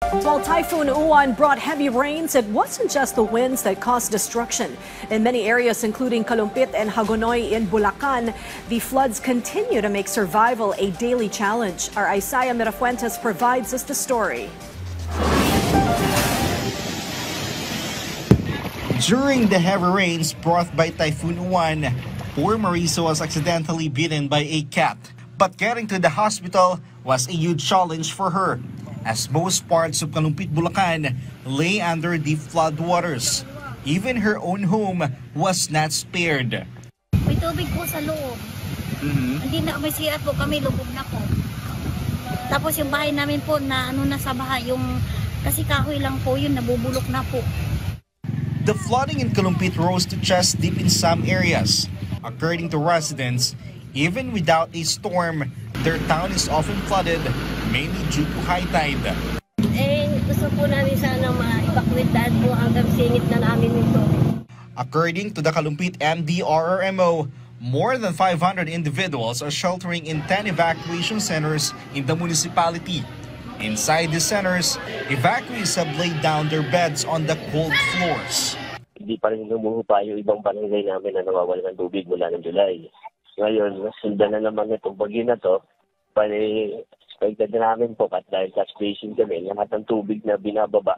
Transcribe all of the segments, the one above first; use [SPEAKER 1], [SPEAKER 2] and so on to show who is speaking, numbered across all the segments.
[SPEAKER 1] While Typhoon Uwan brought heavy rains, it wasn't just the winds that caused destruction. In many areas, including Kalumpit and Hagonoy in Bulacan, the floods continue to make survival a daily challenge. Our Isaiah Mirafuentes provides us the story.
[SPEAKER 2] During the heavy rains brought by Typhoon Uwan, poor Marisa was accidentally bitten by a cat. But getting to the hospital was a huge challenge for her, as most parts of Kalumpit, Bulacan lay under deep floodwaters. Even her own home was not spared.
[SPEAKER 3] May tubig po sa loob. Hindi na may CR po kami, lubog na po. Tapos yung bahay namin po na sa bahay, yung kasi kahoy lang po yun, nabubulok na po.
[SPEAKER 2] The flooding in Kalumpit rose to chest deep in some areas. According to residents, even without a storm, their town is often flooded, mainly due to high tide.
[SPEAKER 3] Gusto po namin sana ma-evacuate dahil po hanggang singit na namin ito.
[SPEAKER 2] According to the Kalumpit MDRRMO, more than 500 individuals are sheltering in 10 evacuation centers in the municipality. Inside the centers, evacuees have laid down their beds on the cold floors.
[SPEAKER 4] Hindi pa rin lumuhupa yung ibang barangay namin na nawawalan ng tubig mula ng July. Ngayon, sundan na naman itong bagyo na to. Bali, expected na namin po at dahil catch basin kami, lahat ng tubig na binababa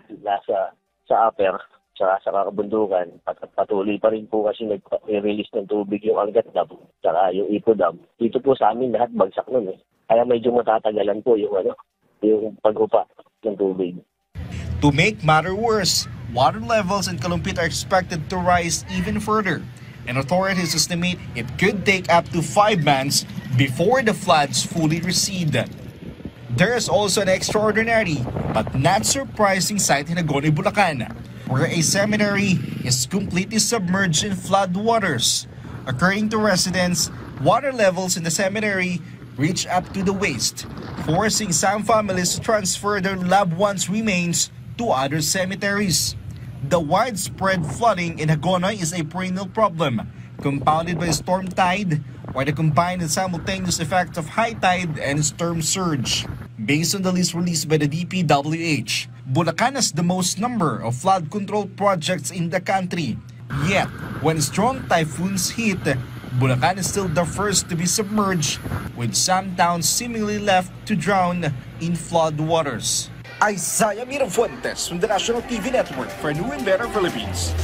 [SPEAKER 4] sa upper, sa kakabundukan, at patuloy pa rin po kasi nag-release ng tubig yung Angat Dam, saka yung Ipo Dam. Dito po sa amin lahat bagsak nun eh. Kaya medyo matatagalan po yung paghupa ng tubig.
[SPEAKER 2] To make matter worse, water levels in Kalumpit are expected to rise even further, and authorities estimate it could take up to 5 months before the floods fully recede. There is also an extraordinary but not surprising sight in Hagonoy, Bulacan, where a cemetery is completely submerged in flood waters. According to residents, water levels in the cemetery reach up to the waist, forcing some families to transfer their loved ones' remains to other cemeteries. The widespread flooding in Hagonoy is a perennial problem, compounded by storm tide or the combined and simultaneous effect of high tide and storm surge. Based on the list released by the DPWH, Bulacan has the most number of flood control projects in the country. Yet, when strong typhoons hit, Bulacan is still the first to be submerged, with some towns seemingly left to drown in flood waters. Isaiah Mirafuentes from the National TV Network for New and Better Philippines.